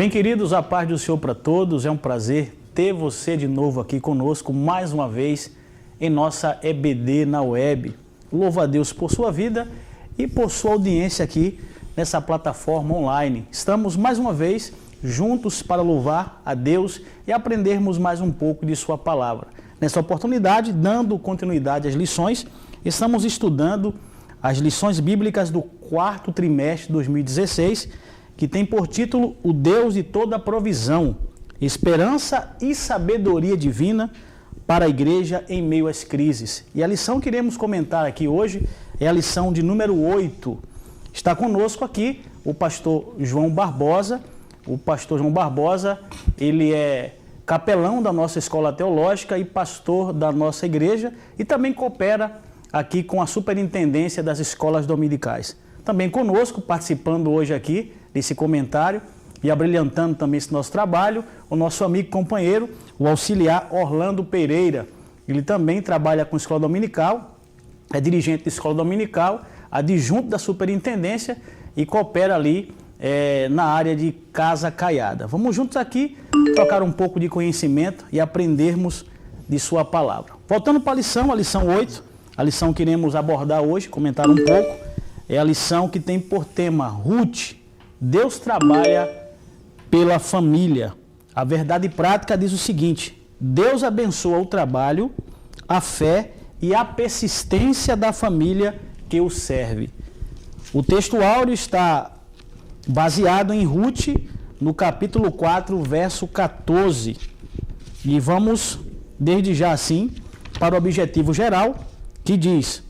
Bem, queridos, a paz do Senhor para todos. É um prazer ter você de novo aqui conosco, mais uma vez, em nossa EBD na web. Louvo a Deus por sua vida e por sua audiência aqui nessa plataforma online. Estamos mais uma vez juntos para louvar a Deus e aprendermos mais um pouco de sua palavra. Nessa oportunidade, dando continuidade às lições, estamos estudando as lições bíblicas do quarto trimestre de 2016, que tem por título O Deus de toda provisão, esperança e sabedoria divina para a igreja em meio às crises. E a lição que iremos comentar aqui hoje é a lição de número 8. Está conosco aqui o pastor João Barbosa. O pastor João Barbosa, ele é capelão da nossa escola teológica e pastor da nossa igreja e também coopera aqui com a superintendência das escolas dominicais. Também conosco, participando hoje aqui desse comentário e abrilhantando também esse nosso trabalho, o nosso amigo e companheiro, o auxiliar Orlando Pereira. Ele também trabalha com escola dominical, é dirigente de escola dominical, adjunto da superintendência e coopera ali na área de Casa Caiada. Vamos juntos aqui trocar um pouco de conhecimento e aprendermos de sua palavra. Voltando para a lição 8, a lição que iremos abordar hoje, comentar um pouco, é a lição que tem por tema Ruth, Deus trabalha pela família. A verdade prática diz o seguinte: Deus abençoa o trabalho, a fé e a persistência da família que o serve. O texto áureo está baseado em Ruth, no capítulo 4, verso 14. E vamos, desde já assim, para o objetivo geral, que diz: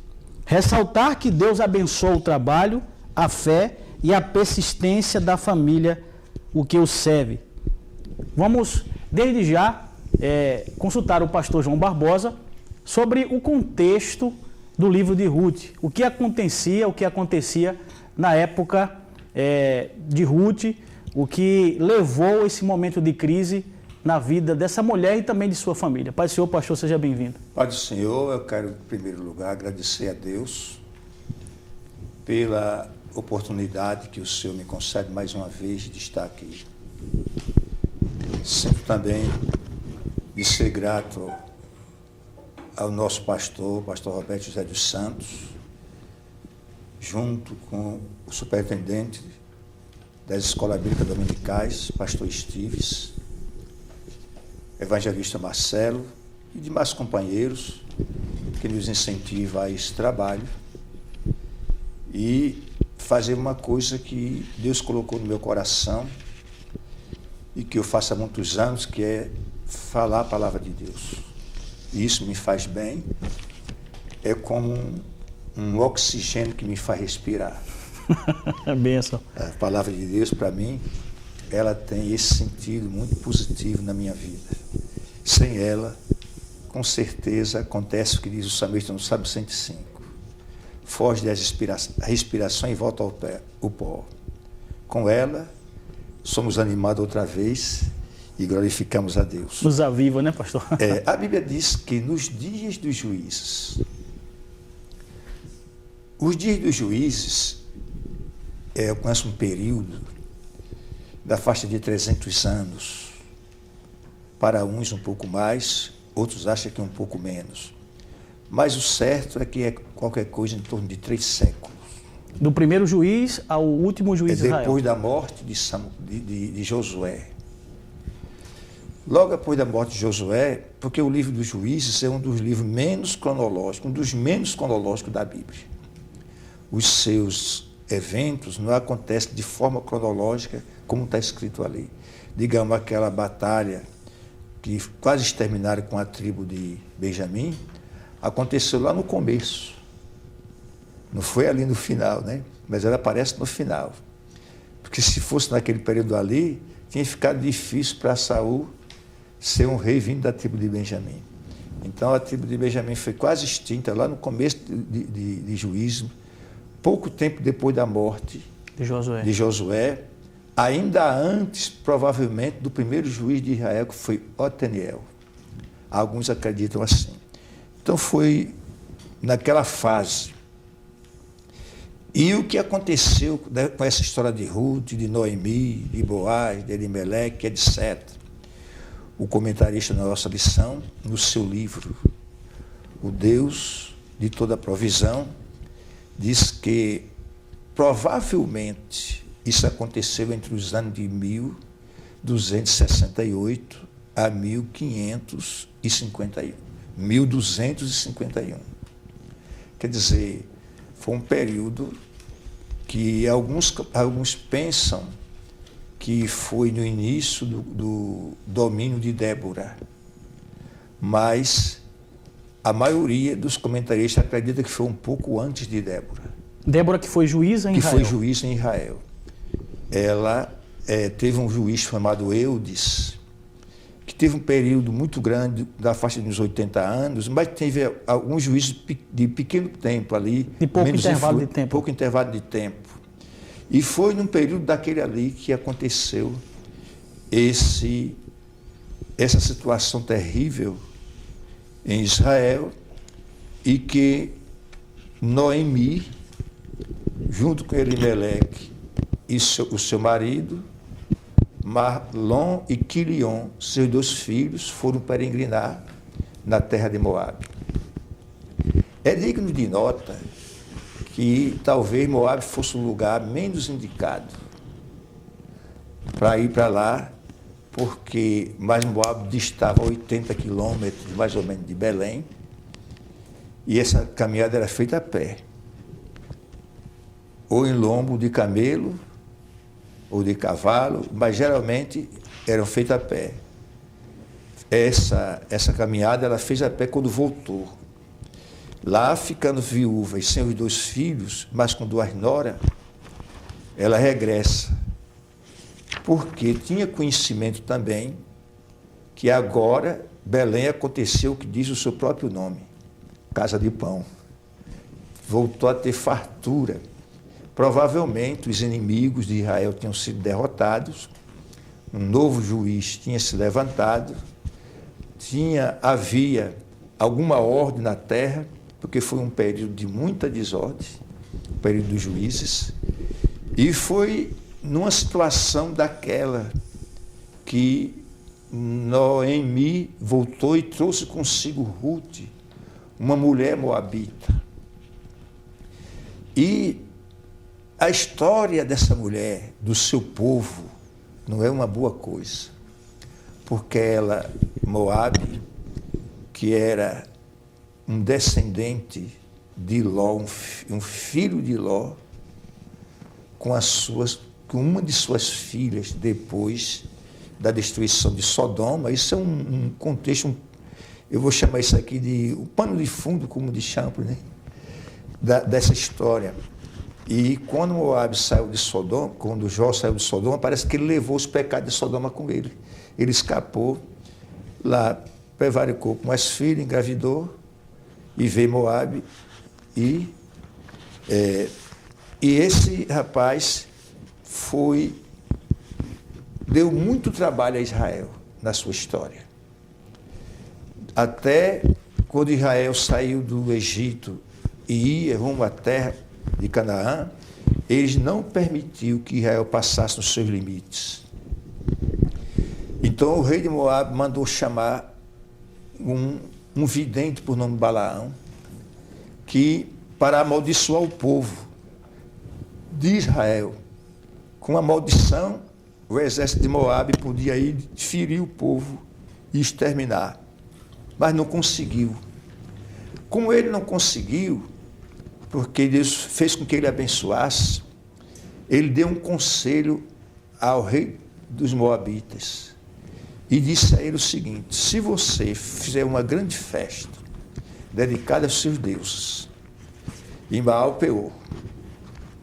ressaltar que Deus abençoa o trabalho, a fé e a persistência da família, o que o serve. Vamos, desde já, consultar o pastor João Barbosa sobre o contexto do livro de Ruth. O que acontecia na época de Ruth, o que levou esse momento de crise na vida dessa mulher e também de sua família. Pai do Senhor, pastor, seja bem-vindo. Pai do Senhor, eu quero, em primeiro lugar, agradecer a Deus pela oportunidade que o Senhor me concede mais uma vez de estar aqui. Sinto também de ser grato ao nosso pastor Roberto José dos Santos, junto com o superintendente das escolas bíblicas dominicais, pastor Estives, evangelista Marcelo e demais companheiros que nos incentivam a esse trabalho e fazer uma coisa que Deus colocou no meu coração e que eu faço há muitos anos, que é falar a palavra de Deus. E isso me faz bem, é como um oxigênio que me faz respirar. Benção. A palavra de Deus, para mim, ela tem esse sentido muito positivo na minha vida. Sem ela, com certeza, acontece o que diz o salmista no Salmo 105. Foge da respiração e volta ao pó. Com ela, somos animados outra vez e glorificamos a Deus. Nos aviva, né, pastor? A Bíblia diz que nos dias dos juízes, os dias dos juízes, eu conheço um período da faixa de 300 anos, para uns um pouco mais, outros acham que um pouco menos. Mas o certo é que é qualquer coisa em torno de 3 séculos. Do primeiro juiz ao último juiz de Israel. Depois da morte de Josué. Logo depois da morte de Josué, porque o livro dos Juízes é um dos livros menos cronológicos, um dos menos cronológicos da Bíblia. Os seus eventos não acontecem de forma cronológica como está escrito ali. Digamos, aquela batalha que quase exterminaram com a tribo de Benjamim, aconteceu lá no começo. Não foi ali no final, né? Mas ela aparece no final. Porque se fosse naquele período ali, tinha ficado difícil para Saul ser um rei vindo da tribo de Benjamim. Então a tribo de Benjamim foi quase extinta lá no começo de Juízo, pouco tempo depois da morte de Josué, ainda antes, provavelmente, do primeiro juiz de Israel, que foi Oteniel. Alguns acreditam assim. Então foi naquela fase. E o que aconteceu com essa história de Ruth, de Noemi, de Boaz, de Elimeleque, etc. O comentarista da nossa lição, no seu livro, O Deus de Toda Provisão, diz que provavelmente isso aconteceu entre os anos de 1268 a 1551. 1251. Quer dizer, foi um período que alguns pensam que foi no início do domínio de Débora, mas a maioria dos comentaristas acredita que foi um pouco antes de Débora. Débora que foi juíza em Israel. Que foi juíza em Israel. Ela teve um juiz chamado Eudes, que teve um período muito grande, da faixa dos 80 anos, mas teve alguns juízes de pequeno tempo ali. De pouco intervalo de tempo. Pouco intervalo de tempo. E foi num período daquele ali que aconteceu essa situação terrível em Israel, e que Noemi, junto com Elimeleque e o seu marido, Mahlon e Quilion, seus 2 filhos, foram peregrinar na terra de Moabe. É digno de nota que talvez Moabe fosse o lugar menos indicado para ir para lá, porque Moabe distava 80 quilômetros, mais ou menos, de Belém, e essa caminhada era feita a pé, ou em lombo de camelo, ou de cavalo, mas geralmente eram feitas a pé. Essa caminhada ela fez a pé quando voltou. Lá, ficando viúva e sem os 2 filhos, mas com 2 noras, ela regressa, porque tinha conhecimento também que agora Belém aconteceu o que diz o seu próprio nome, casa de pão. Voltou a ter fartura. Provavelmente os inimigos de Israel tinham sido derrotados, um novo juiz tinha se levantado, havia alguma ordem na terra, porque foi um período de muita desordem, o período dos juízes, e foi numa situação daquela que Noemi voltou e trouxe consigo Ruth, uma mulher moabita. E a história dessa mulher, do seu povo, não é uma boa coisa, porque ela, Moabe, que era um descendente de Ló, um filho de Ló, com uma de suas filhas, depois da destruição de Sodoma. Isso é um contexto, eu vou chamar isso aqui de o pano de fundo, como de Champlin, né? Dessa história. E quando Moabe saiu de Sodoma, quando Jó saiu de Sodoma, parece que ele levou os pecados de Sodoma com ele. Ele escapou, lá prevaricou com as filhas, engravidou, e veio Moabe, e esse rapaz deu muito trabalho a Israel na sua história. Até quando Israel saiu do Egito e ia rumo à terra de Canaã, eles não permitiu que Israel passasse nos seus limites. Então o rei de Moabe mandou chamar um vidente por nome Balaão, para amaldiçoar o povo de Israel. Com a maldição, o exército de Moabe podia ir ferir o povo e exterminar, mas não conseguiu. Como ele não conseguiu, porque Deus fez com que ele abençoasse, ele deu um conselho ao rei dos Moabitas e disse a ele o seguinte: se você fizer uma grande festa dedicada aos seus deuses, em Baal Peor,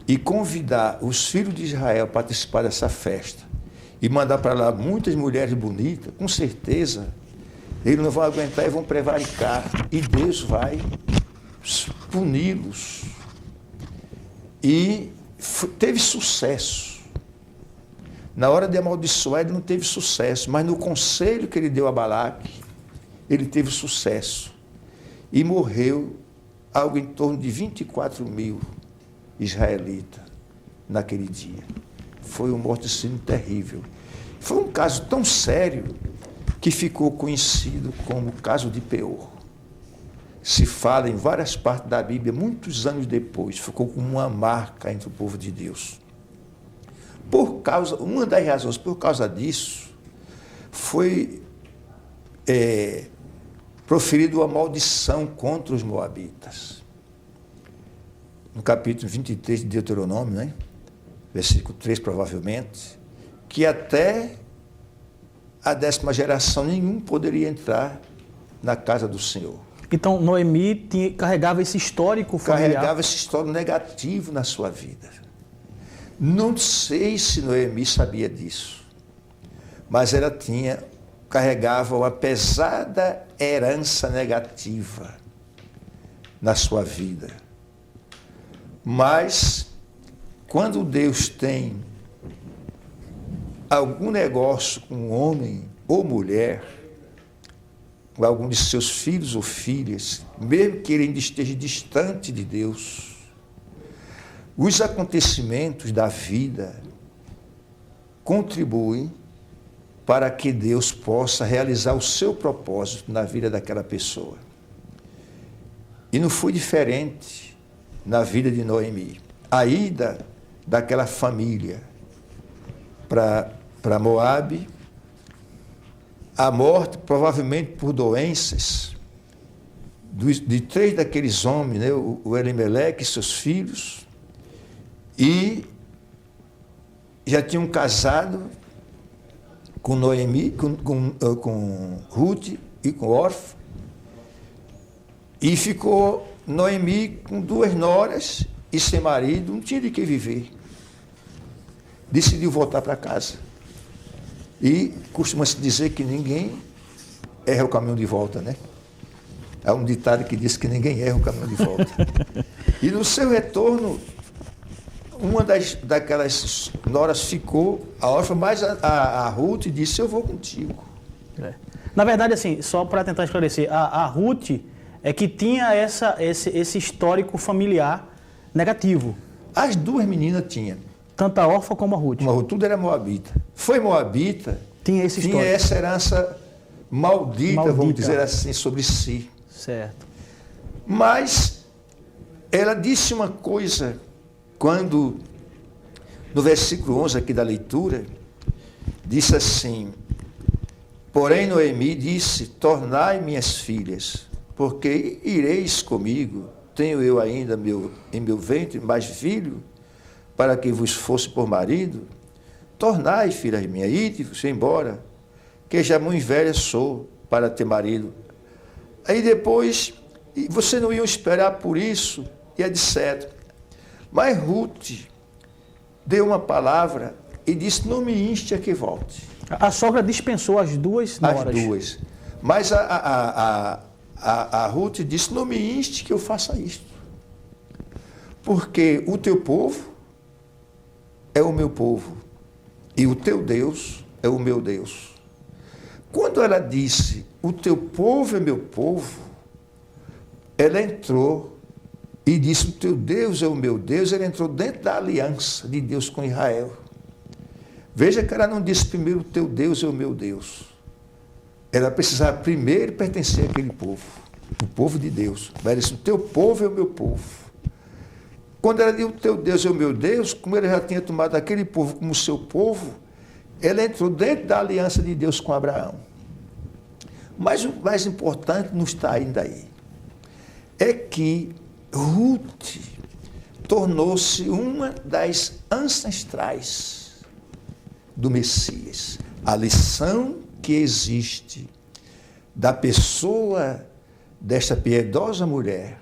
e convidar os filhos de Israel a participar dessa festa, e mandar para lá muitas mulheres bonitas, com certeza eles não vão aguentar e vão prevaricar, e Deus vai puni-los. E teve sucesso. Na hora de amaldiçoar, ele não teve sucesso, mas no conselho que ele deu a Balaque, ele teve sucesso. E morreu algo em torno de 24 mil israelita naquele dia. Foi um morticínio terrível. Foi um caso tão sério que ficou conhecido como o caso de Peor. Se fala em várias partes da Bíblia, muitos anos depois, ficou como uma marca entre o povo de Deus. Uma das razões por causa disso foi proferida uma maldição contra os moabitas. No capítulo 23 de Deuteronômio, né? Versículo 3 provavelmente, que até a 10ª geração nenhum poderia entrar na casa do Senhor. Então, Noemi carregava esse histórico familiar. Carregava esse histórico negativo na sua vida. Não sei se Noemi sabia disso, mas ela carregava uma pesada herança negativa na sua vida. Mas, quando Deus tem algum negócio com um homem ou mulher, com algum de seus filhos ou filhas, mesmo que ele ainda esteja distante de Deus, os acontecimentos da vida contribuem para que Deus possa realizar o seu propósito na vida daquela pessoa. E não foi diferente na vida de Noemi. A ida daquela família para Moabe, a morte, provavelmente por doenças, de 3 daqueles homens, né, o Elimeleque e seus filhos, e já tinham casado com Noemi, com Ruth e com Orfa, e ficou Noemi com 2 noras e sem marido, não tinha de que viver. Decidiu voltar para casa. E costuma-se dizer que ninguém erra o caminho de volta, né? Há um ditado que diz que ninguém erra o caminho de volta. E no seu retorno, uma daquelas noras ficou, a órfã, mas a Ruth disse: eu vou contigo. Na verdade, assim, só para tentar esclarecer, a Ruth é que tinha esse histórico familiar negativo. As 2 meninas tinham. Tanto a órfã como a Ruth. Tudo era moabita. Foi moabita, tinha essa herança maldita, vamos dizer assim, sobre si. Certo. Mas ela disse uma coisa, quando, no versículo 11 aqui da leitura, disse assim: porém Noemi disse: tornai minhas filhas, porque ireis comigo, tenho eu ainda em meu ventre mais filho, para que vos fosse por marido. Tornai, filhas minhas, ide-vos embora, que já muito velha sou para ter marido. Aí depois, você não ia esperar por isso, e etc. Mas Ruth deu uma palavra e disse: não me inste a que volte. A sogra dispensou as 2 noras. As 2. Mas a Ruth disse: não me inste que eu faça isto. Porque o teu povo é o meu povo, e o teu Deus é o meu Deus. Quando ela disse: o teu povo é meu povo, ela entrou e disse: o teu Deus é o meu Deus. Ela entrou dentro da aliança de Deus com Israel. Veja que ela não disse primeiro: o teu Deus é o meu Deus. Ela precisava primeiro pertencer àquele povo, o povo de Deus. Ela disse: o teu povo é o meu povo. Quando ela disse: o teu Deus é o meu Deus, como ela já tinha tomado aquele povo como seu povo, ela entrou dentro da aliança de Deus com Abraão. Mas o mais importante não está ainda aí. É que Ruth tornou-se uma das ancestrais do Messias. A lição que existe da pessoa desta piedosa mulher,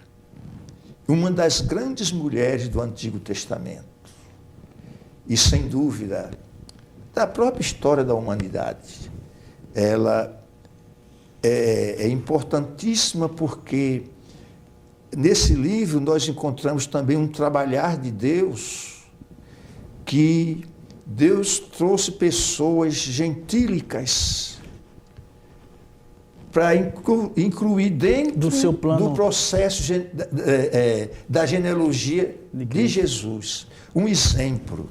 uma das grandes mulheres do Antigo Testamento, e sem dúvida da própria história da humanidade, ela é importantíssima, porque nesse livro nós encontramos também um trabalhar de Deus, que Deus trouxe pessoas gentílicas para incluir dentro do seu plano, do processo da genealogia de Jesus. Um exemplo.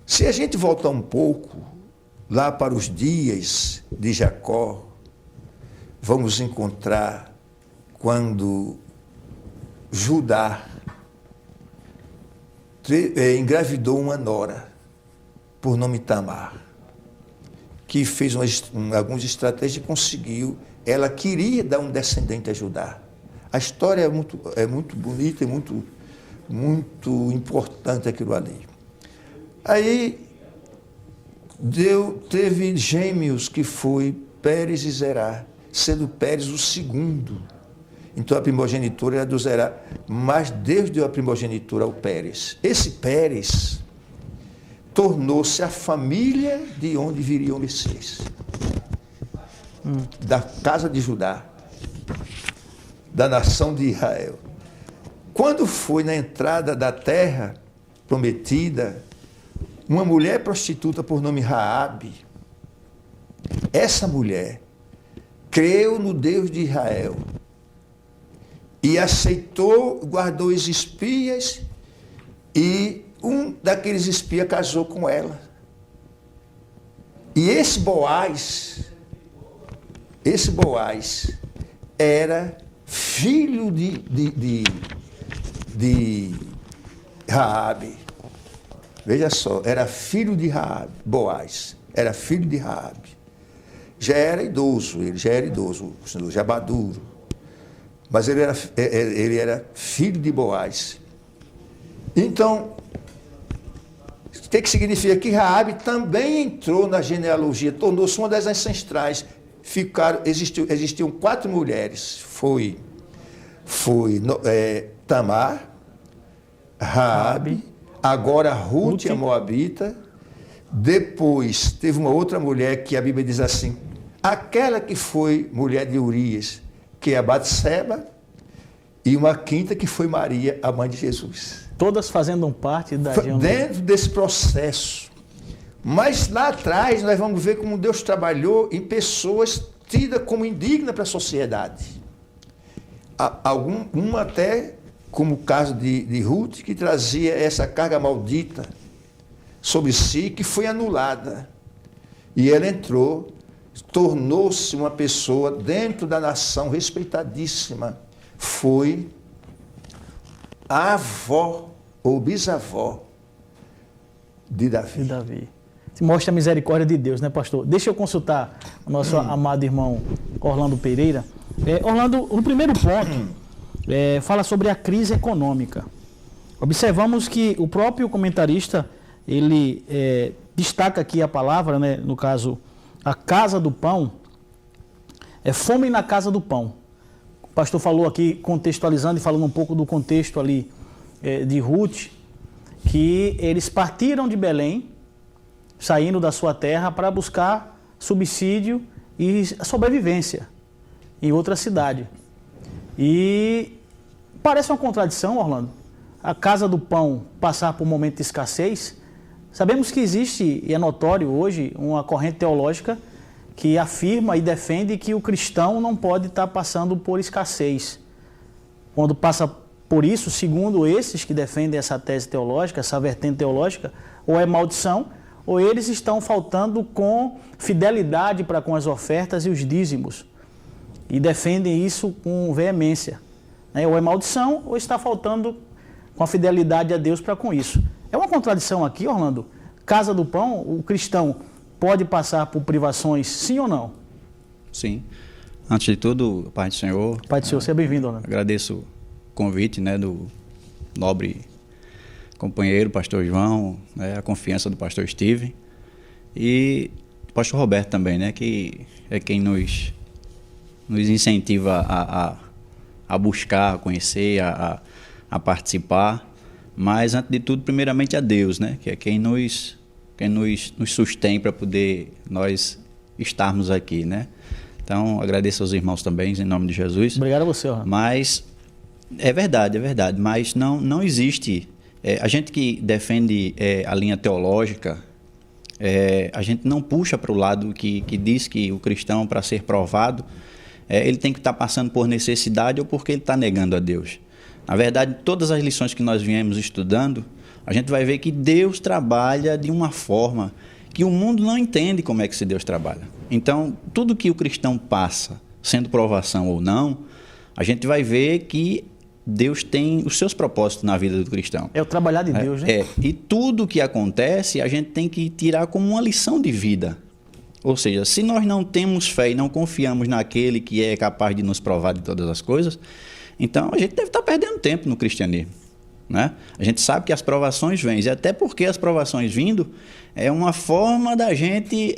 Se a gente voltar um pouco lá para os dias de Jacó, vamos encontrar quando Judá engravidou uma nora, por nome Tamar, que fez algumas estratégias e conseguiu. Ela queria dar um descendente a Judá. A história é muito bonita e muito importante aquilo ali. Aí teve gêmeos que foi Pérez e Zerá, sendo Pérez o segundo. Então a primogenitura era do Zerá, mas Deus deu a primogenitura ao Pérez. Esse Pérez tornou-se a família de onde viria o Messias. Da casa de Judá, da nação de Israel. Quando foi na entrada da terra prometida, uma mulher prostituta por nome Raabe, essa mulher creu no Deus de Israel e aceitou, guardou os espias, e um daqueles espias casou com ela. E esse Boaz era filho de Raabe. Veja só, era filho de Raabe, Boaz, era filho de Raabe. Já era idoso, já maduro. Mas ele era filho de Boaz. Então, o que significa? Que Raabe também entrou na genealogia, tornou-se uma das ancestrais. Existiam 4 mulheres. Foi Tamar, Raabe, agora Ruth, a Moabita. Depois teve uma outra mulher que a Bíblia diz assim, aquela que foi mulher de Urias, que é a Batseba, e uma quinta que foi Maria, a mãe de Jesus. Todas fazendo parte da genealogia. Dentro desse processo. Mas lá atrás nós vamos ver como Deus trabalhou em pessoas tidas como indignas para a sociedade. Uma até, como o caso de Ruth, que trazia essa carga maldita sobre si, que foi anulada. E ela entrou, tornou-se uma pessoa dentro da nação respeitadíssima. Foi a avó ou bisavó de Davi. Se mostra a misericórdia de Deus, né, pastor? Deixa eu consultar o nosso amado irmão Orlando Pereira. Orlando, no primeiro ponto, fala sobre a crise econômica. Observamos que o próprio comentarista, ele destaca aqui a palavra, né, no caso, a casa do pão, fome na casa do pão. O pastor falou aqui, contextualizando e falando um pouco do contexto ali de Ruth, que eles partiram de Belém, saindo da sua terra para buscar subsídio e sobrevivência em outra cidade. E parece uma contradição, Orlando, a casa do pão passar por um momento de escassez. Sabemos que existe, e é notório hoje, uma corrente teológica que afirma e defende que o cristão não pode estar passando por escassez. Quando passa por isso, segundo esses que defendem essa tese teológica, essa vertente teológica, ou é maldição, ou eles estão faltando com fidelidade para com as ofertas e os dízimos. E defendem isso com veemência. Ou é maldição, ou está faltando com a fidelidade a Deus para com isso. É uma contradição aqui, Orlando? Casa do pão, o cristão pode passar por privações, sim ou não? Sim. Antes de tudo, Pai do Senhor. Pai do Senhor, seja bem-vindo, Orlando. Agradeço o convite, né, do nobre companheiro, pastor João, né, a confiança do pastor Steve e do pastor Roberto também, né, que é quem nos incentiva a buscar, a conhecer, a participar, mas antes de tudo, primeiramente a Deus, né, que é quem nos sustém para poder nós estarmos aqui, né. Então, agradeço aos irmãos também, em nome de Jesus. Obrigado a você, Orlando. Mas é verdade, mas não existe. A gente que defende a linha teológica, A gente não puxa para o lado que diz que o cristão, para ser provado, ele tem que estar passando por necessidade ou porque ele está negando a Deus. Na verdade, todas as lições que nós viemos estudando, a gente vai ver que Deus trabalha de uma forma que o mundo não entende como é que esse Deus trabalha. Então, tudo que o cristão passa, sendo provação ou não, a gente vai ver que Deus tem os seus propósitos na vida do cristão. É o trabalhar de Deus, né? E tudo que acontece, a gente tem que tirar como uma lição de vida. Ou seja, se nós não temos fé e não confiamos naquele que é capaz de nos provar de todas as coisas, então a gente deve estar perdendo tempo no cristianismo, né? A gente sabe que as provações vêm, e até porque as provações vindo é uma forma da gente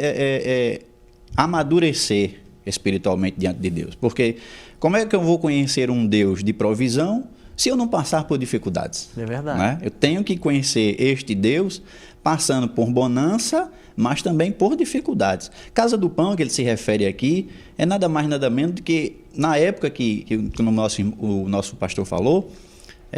amadurecer espiritualmente diante de Deus. Porque como é que eu vou conhecer um Deus de provisão se eu não passar por dificuldades? É verdade. Né? Eu tenho que conhecer este Deus passando por bonança, mas também por dificuldades. Casa do Pão, que ele se refere aqui, é nada mais nada menos do que, na época que o nosso pastor falou,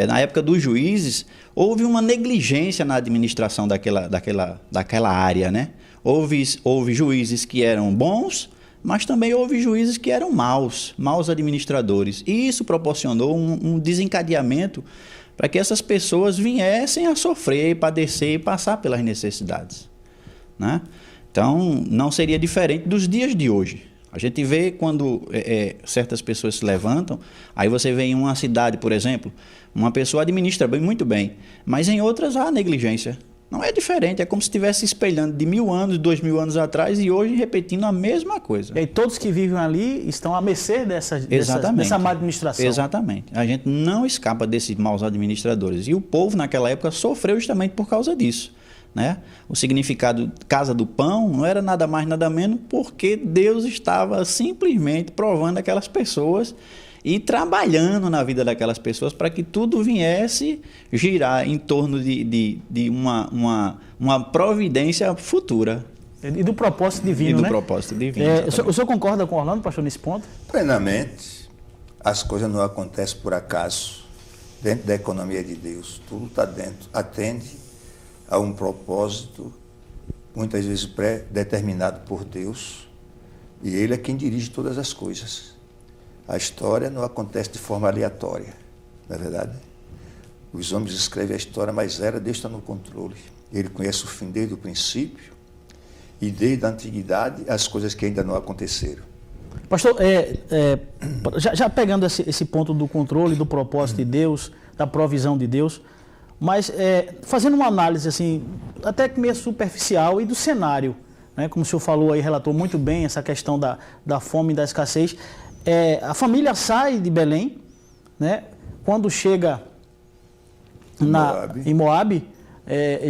na época dos juízes, houve uma negligência na administração daquela área, né? Houve juízes que eram bons, mas também houve juízes que eram maus administradores. E isso proporcionou um desencadeamento para que essas pessoas viessem a sofrer, padecer e passar pelas necessidades, né? Então, não seria diferente dos dias de hoje. A gente vê quando certas pessoas se levantam, aí você vê em uma cidade, por exemplo, uma pessoa administra muito bem, mas em outras há negligência. Não é diferente, é como se estivesse espelhando de 1000 anos, 2000 anos atrás e hoje repetindo a mesma coisa. E todos que vivem ali estão à mercê dessa má administração. Exatamente. A gente não escapa desses maus administradores. E o povo naquela época sofreu justamente por causa disso, né? O significado Casa do Pão não era nada mais nada menos porque Deus estava simplesmente provando aquelas pessoas e trabalhando na vida daquelas pessoas para que tudo viesse girar em torno de uma providência futura. E do propósito divino, E do né? propósito divino. O senhor concorda com o Orlando, pastor, nesse ponto? Plenamente. As coisas não acontecem por acaso, dentro da economia de Deus. Tudo está dentro, atende a um propósito, muitas vezes pré-determinado por Deus, e Ele é quem dirige todas as coisas. A história não acontece de forma aleatória, não é verdade? Os homens escrevem a história, mas Deus está no controle. Ele conhece o fim desde o princípio e desde a antiguidade as coisas que ainda não aconteceram. Pastor, já pegando esse ponto do controle, do propósito de Deus, da provisão de Deus, mas fazendo uma análise assim, até que meio superficial e do cenário, né? Como o senhor falou aí, relatou muito bem essa questão da fome e da escassez. A família sai de Belém, né? Quando chega em Moabe,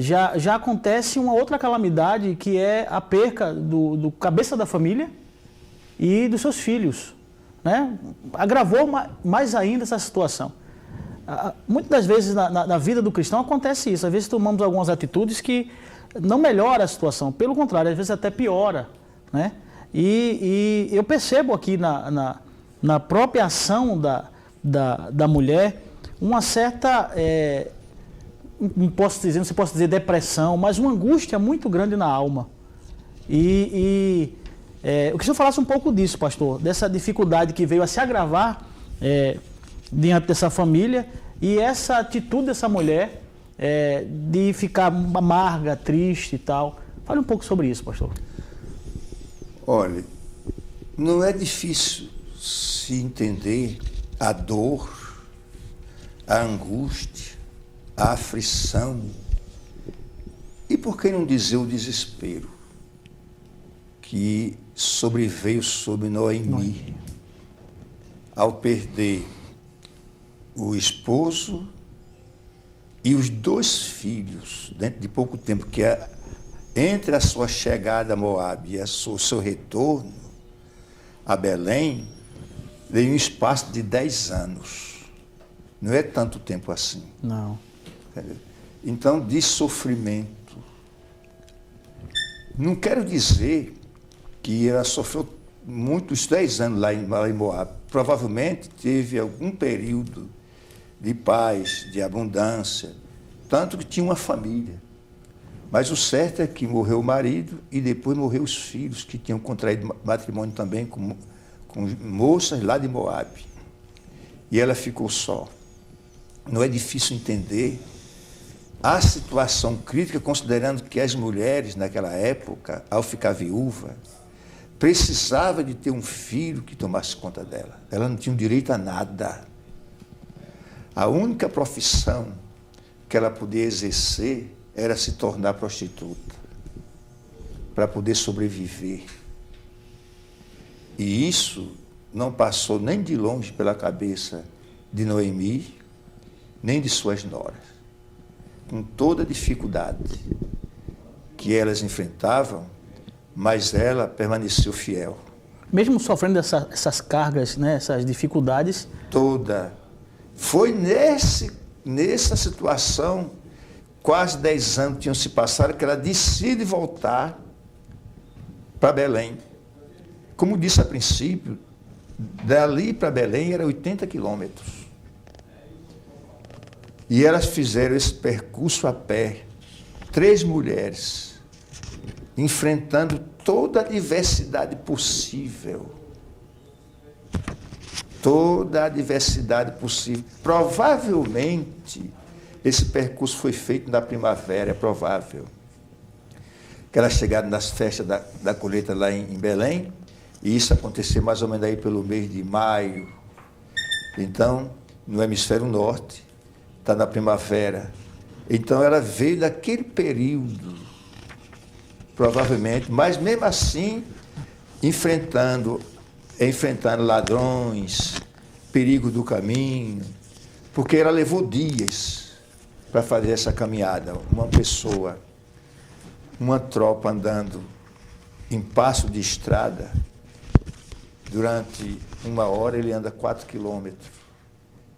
já acontece uma outra calamidade, que é a perca do cabeça da família e dos seus filhos, né? Agravou mais ainda essa situação. Muitas das vezes na vida do cristão acontece isso. Às vezes tomamos algumas atitudes que não melhoram a situação, pelo contrário, às vezes até piora, né? E eu percebo aqui na própria ação da mulher uma certa, não se posso dizer depressão, mas uma angústia muito grande na alma. Eu queria que o senhor falasse um pouco disso, pastor, dessa dificuldade que veio a se agravar diante dessa família e essa atitude dessa mulher de ficar amarga, triste e tal. Fale um pouco sobre isso, pastor. Olha, não é difícil se entender a dor, a angústia, a aflição e, por que não dizer, o desespero que sobreveio sobre Noemi ao perder o esposo e os 2 filhos dentro de pouco tempo, que entre a sua chegada a Moabe e o seu retorno a Belém, veio um espaço de 10 anos. Não é tanto tempo assim. Não. Então, de sofrimento. Não quero dizer que ela sofreu muitos 10 anos lá em Moabe. Provavelmente teve algum período de paz, de abundância, tanto que tinha uma família. Mas o certo é que morreu o marido e depois morreu os filhos, que tinham contraído matrimônio também com moças lá de Moabe. E ela ficou só. Não é difícil entender a situação crítica, considerando que as mulheres, naquela época, ao ficar viúva, precisavam de ter um filho que tomasse conta dela. Ela não tinha direito a nada. A única profissão que ela podia exercer era se tornar prostituta, para poder sobreviver. E isso não passou nem de longe pela cabeça de Noemi, nem de suas noras. Com toda a dificuldade que elas enfrentavam, mas ela permaneceu fiel. Mesmo sofrendo essas cargas, né, essas dificuldades? Toda. Foi nessa situação, quase 10 anos tinham se passado, que ela decide voltar para Belém. Como disse a princípio, dali para Belém era 80 quilômetros. E elas fizeram esse percurso a pé, 3 mulheres, enfrentando toda a diversidade possível. Toda a diversidade possível. Provavelmente, esse percurso foi feito na primavera, é provável. Que elas chegaram nas festas da colheita lá em Belém, e isso aconteceu mais ou menos aí pelo mês de maio. Então, no hemisfério norte, está na primavera. Então, ela veio daquele período, provavelmente, mas mesmo assim, enfrentando ladrões, perigo do caminho, porque ela levou dias para fazer essa caminhada. Uma pessoa, uma tropa andando em passo de estrada, durante 1 hora ele anda 4 quilômetros,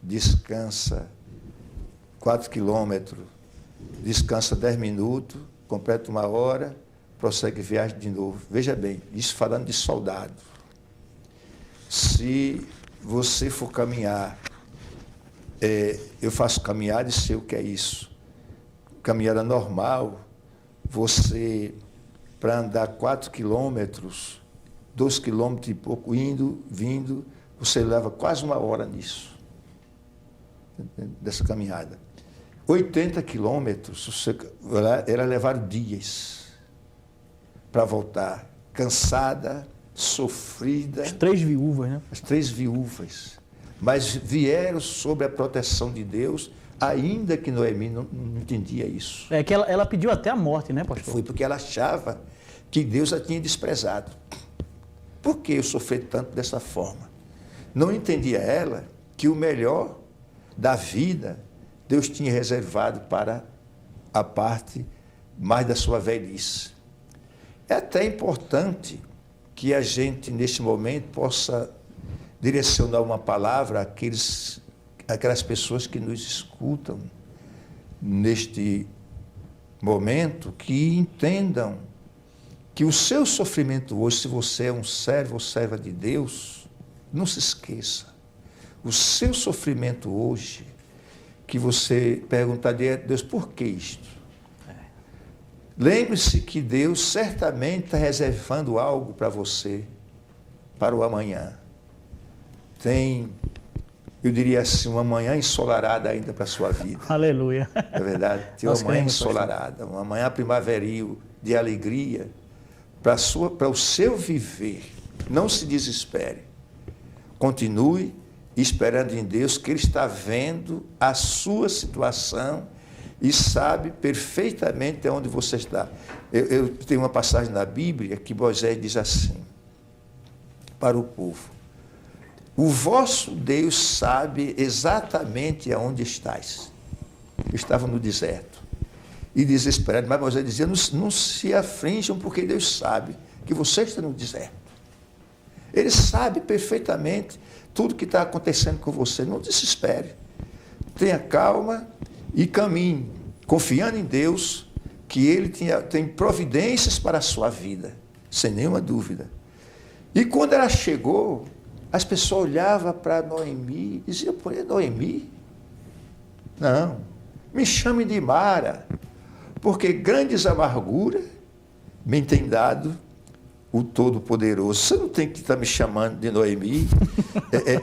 descansa 4 quilômetros, descansa 10 minutos, completa 1 hora, prossegue viagem de novo. Veja bem, isso falando de soldado. Se você for caminhar, eu faço caminhada e sei o que é isso. Caminhada normal, você, para andar 4 quilômetros, 2 quilômetros e pouco, indo, vindo, você leva quase 1 hora nisso, dessa caminhada. 80 quilômetros, era levar dias para voltar, cansada, sofrida. As 3 viúvas, né? As 3 viúvas. Mas vieram sob a proteção de Deus, ainda que Noemi não entendia isso. É que ela pediu até a morte, né, pastor? Foi porque ela achava que Deus a tinha desprezado. Por que eu sofri tanto dessa forma? Não entendia ela que o melhor da vida Deus tinha reservado para a parte mais da sua velhice. É até importante que a gente, neste momento, possa direcionar uma palavra àquelas pessoas que nos escutam neste momento, que entendam que o seu sofrimento hoje, se você é um servo ou serva de Deus, não se esqueça. O seu sofrimento hoje, que você perguntaria a Deus, por que isto? Lembre-se que Deus certamente está reservando algo para você, para o amanhã. Tem, eu diria assim, uma manhã ensolarada ainda para a sua vida. Aleluia. É verdade? Tem uma manhã ensolarada, uma manhã primaveril de alegria para o seu viver. Não se desespere. Continue esperando em Deus, que Ele está vendo a sua situação e sabe perfeitamente onde você está. Eu tenho uma passagem na Bíblia que Moisés diz assim, para o povo: o vosso Deus sabe exatamente aonde estáis. Eu estava no deserto e desesperado, mas Moisés dizia, não se aflinjam, porque Deus sabe que você está no deserto. Ele sabe perfeitamente tudo que está acontecendo com você. Não desespere. Tenha calma e caminhe, confiando em Deus, que Ele tem providências para a sua vida, sem nenhuma dúvida. E quando ela chegou, as pessoas olhavam para Noemi e diziam, pô, é Noemi? Não, me chame de Mara, porque grandes amarguras me tem dado o Todo-Poderoso. Você não tem que estar me chamando de Noemi,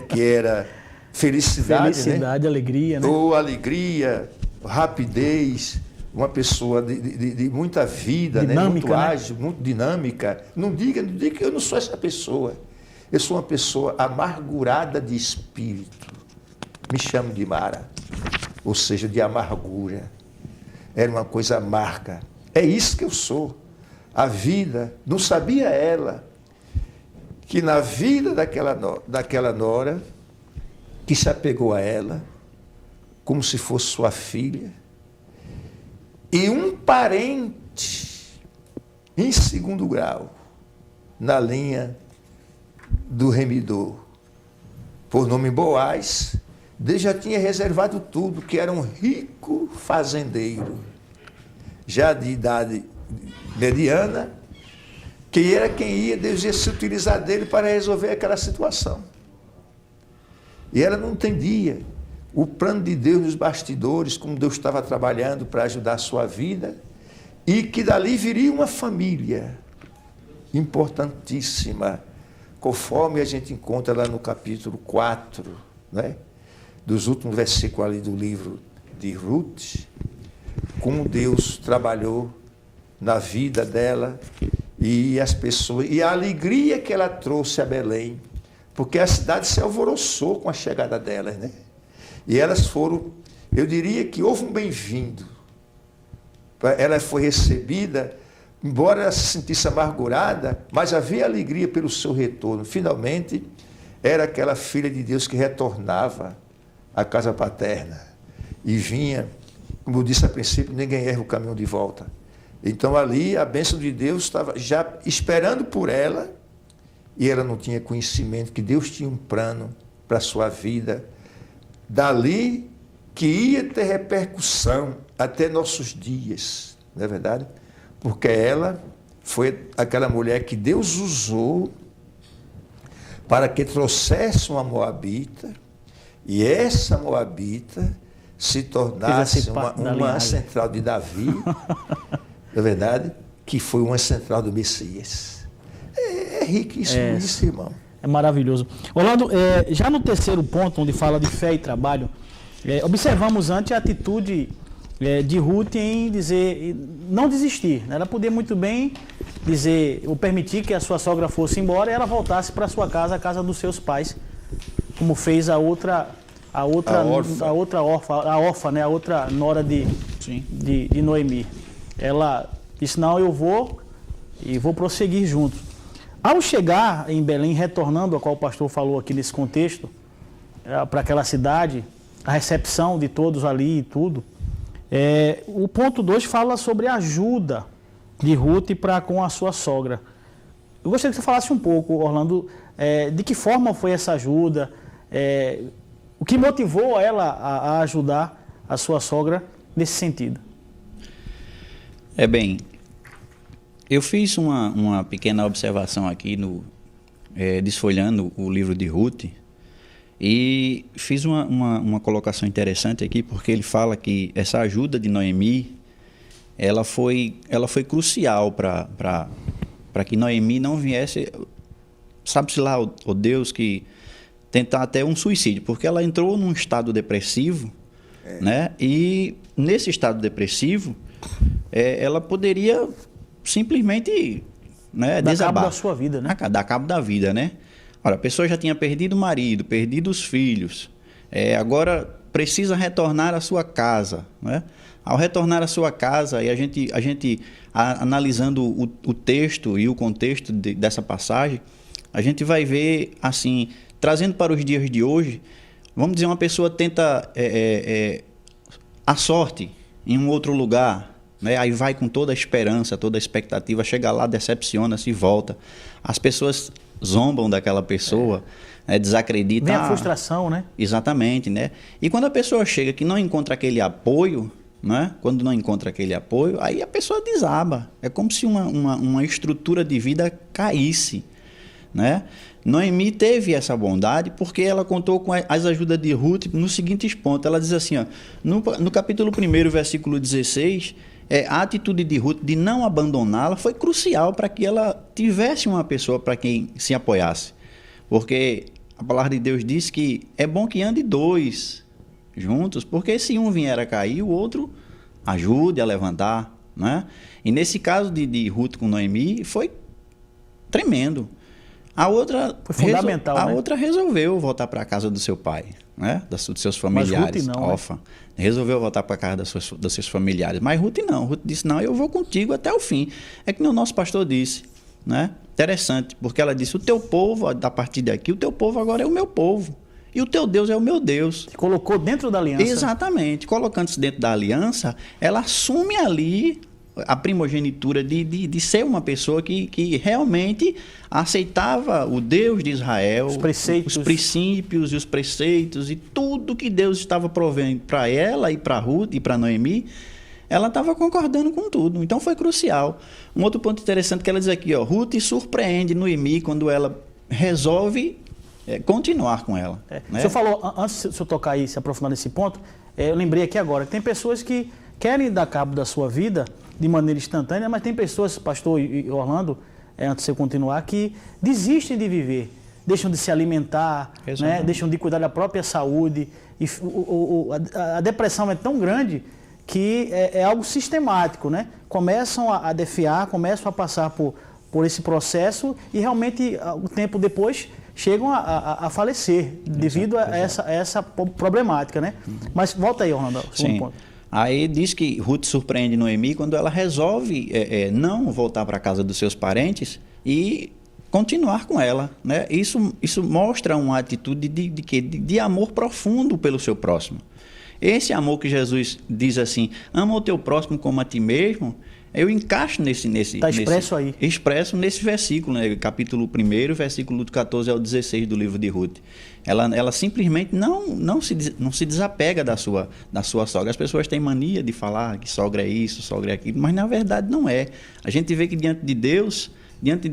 que era felicidade, Felicidade, né? alegria, né? Ou alegria, rapidez, uma pessoa de muita vida, dinâmica, né? Muito né? ágil, muito dinâmica. Não diga que eu não sou essa pessoa. Eu sou uma pessoa amargurada de espírito. Me chamo de Mara, ou seja, de amargura. Era uma coisa amarga. É isso que eu sou. A vida, não sabia ela que na vida daquela nora, que se apegou a ela, como se fosse sua filha, e um parente em segundo grau, na linha do remidor, por nome Boaz, Deus já tinha reservado tudo, que era um rico fazendeiro, já de idade mediana, que era quem ia, Deus ia se utilizar dele para resolver aquela situação. E ela não entendia o plano de Deus nos bastidores, como Deus estava trabalhando para ajudar a sua vida, e que dali viria uma família importantíssima, conforme a gente encontra lá no capítulo 4, né, dos últimos versículos ali do livro de Ruth, como Deus trabalhou na vida dela e as pessoas, e a alegria que ela trouxe a Belém, porque a cidade se alvoroçou com a chegada delas, né? E elas foram, eu diria que houve um bem-vindo. Ela foi recebida, embora ela se sentisse amargurada, mas havia alegria pelo seu retorno. Finalmente, era aquela filha de Deus que retornava à casa paterna e vinha, como eu disse a princípio, ninguém erra o caminho de volta. Então ali a bênção de Deus estava já esperando por ela, e ela não tinha conhecimento que Deus tinha um plano para a sua vida, dali que ia ter repercussão até nossos dias, não é verdade? Porque ela foi aquela mulher que Deus usou para que trouxesse uma moabita, e essa moabita se tornasse uma central de Davi, não é verdade? Que foi uma central do Messias. É riquíssimo isso, irmão. É maravilhoso. Orlando, já no terceiro ponto, onde fala de fé e trabalho, observamos antes a atitude de Ruth em dizer, não desistir. Ela podia muito bem dizer, ou permitir que a sua sogra fosse embora e ela voltasse para sua casa, a casa dos seus pais, como fez a outra órfã, né? A outra nora de Noemi. Ela disse, não, eu vou e vou prosseguir junto. Ao chegar em Belém, retornando, a qual o pastor falou aqui nesse contexto, para aquela cidade, a recepção de todos ali e tudo, o ponto 2 fala sobre a ajuda de Ruth para com a sua sogra. Eu gostaria que você falasse um pouco, Orlando, de que forma foi essa ajuda, o que motivou ela a ajudar a sua sogra nesse sentido. Bem, eu fiz uma pequena observação aqui, desfolhando o livro de Ruth, e fiz uma colocação interessante aqui, porque ele fala que essa ajuda de Noemi, ela foi crucial para que Noemi não viesse, sabe-se lá, o Deus, que tentar até um suicídio, porque ela entrou num estado depressivo, né? E nesse estado depressivo, ela poderia simplesmente, né, dar desabar. cabo da sua vida, né? Dar cabo da vida, né? Ora, a pessoa já tinha perdido o marido, perdido os filhos, agora precisa retornar à sua casa, né? Ao retornar à sua casa, e a gente analisando o texto e o contexto dessa passagem, a gente vai ver, assim, trazendo para os dias de hoje, vamos dizer, uma pessoa tenta a sorte em um outro lugar, né? Aí vai com toda a esperança, toda a expectativa, chega lá, decepciona-se e volta. As pessoas zombam daquela pessoa, desacreditam. Vem a frustração, né? Exatamente, né? E quando a pessoa chega que não encontra aquele apoio, né? Quando não encontra aquele apoio, aí a pessoa desaba. É como se uma estrutura de vida caísse, né? Noemi teve essa bondade porque ela contou com as ajudas de Ruth nos seguintes pontos. Ela diz assim, ó, no capítulo 1, versículo 16, a atitude de Ruth de não abandoná-la foi crucial para que ela tivesse uma pessoa para quem se apoiasse. Porque a palavra de Deus diz que é bom que ande dois juntos, porque se um vier a cair, o outro ajude a levantar, né? E nesse caso de Ruth com Noemi, foi tremendo. A outra foi fundamental, a né? outra resolveu voltar para a casa do seu pai, né? Dos seus familiares. Mas Ruth não, órfã. Né? Resolveu voltar para a casa dos seus familiares. Mas Ruth não. Ruth disse, não, eu vou contigo até o fim. É que nem o nosso pastor disse, né? Interessante, porque ela disse, o teu povo, a partir daqui, o teu povo agora é o meu povo. E o teu Deus é o meu Deus. Se colocou dentro da aliança. Exatamente. Colocando-se dentro da aliança, ela assume ali a primogenitura de ser uma pessoa que realmente aceitava o Deus de Israel, os preceitos, os princípios e os preceitos e tudo que Deus estava provendo para ela e para Ruth e para Noemi, ela estava concordando com tudo. Então foi crucial. Um outro ponto interessante que ela diz aqui, ó, Ruth surpreende Noemi quando ela resolve continuar com ela. Né? O senhor falou, antes de eu tocar aí, se aprofundar nesse ponto, eu lembrei aqui agora que tem pessoas que querem dar cabo da sua vida de maneira instantânea, mas tem pessoas, pastor e Orlando, antes de eu continuar, que desistem de viver, deixam de se alimentar, né? Deixam de cuidar da própria saúde. E a depressão é tão grande que é algo sistemático, né? Começam a defiar, começam a passar por esse processo e realmente, o tempo depois, chegam a falecer devido a essa problemática, né? Mas volta aí, Orlando, segundo ponto. Aí diz que Ruth surpreende Noemi quando ela resolve não voltar para a casa dos seus parentes e continuar com ela, né? Isso mostra uma atitude de amor profundo pelo seu próximo. Esse amor que Jesus diz assim, ama o teu próximo como a ti mesmo, eu encaixo está expresso aí. Expresso nesse versículo, né? Capítulo 1, versículo 14 ao 16 do livro de Ruth. Ela simplesmente não se desapega da sua sogra. As pessoas têm mania de falar que sogra é isso, sogra é aquilo, mas na verdade não é. A gente vê que diante de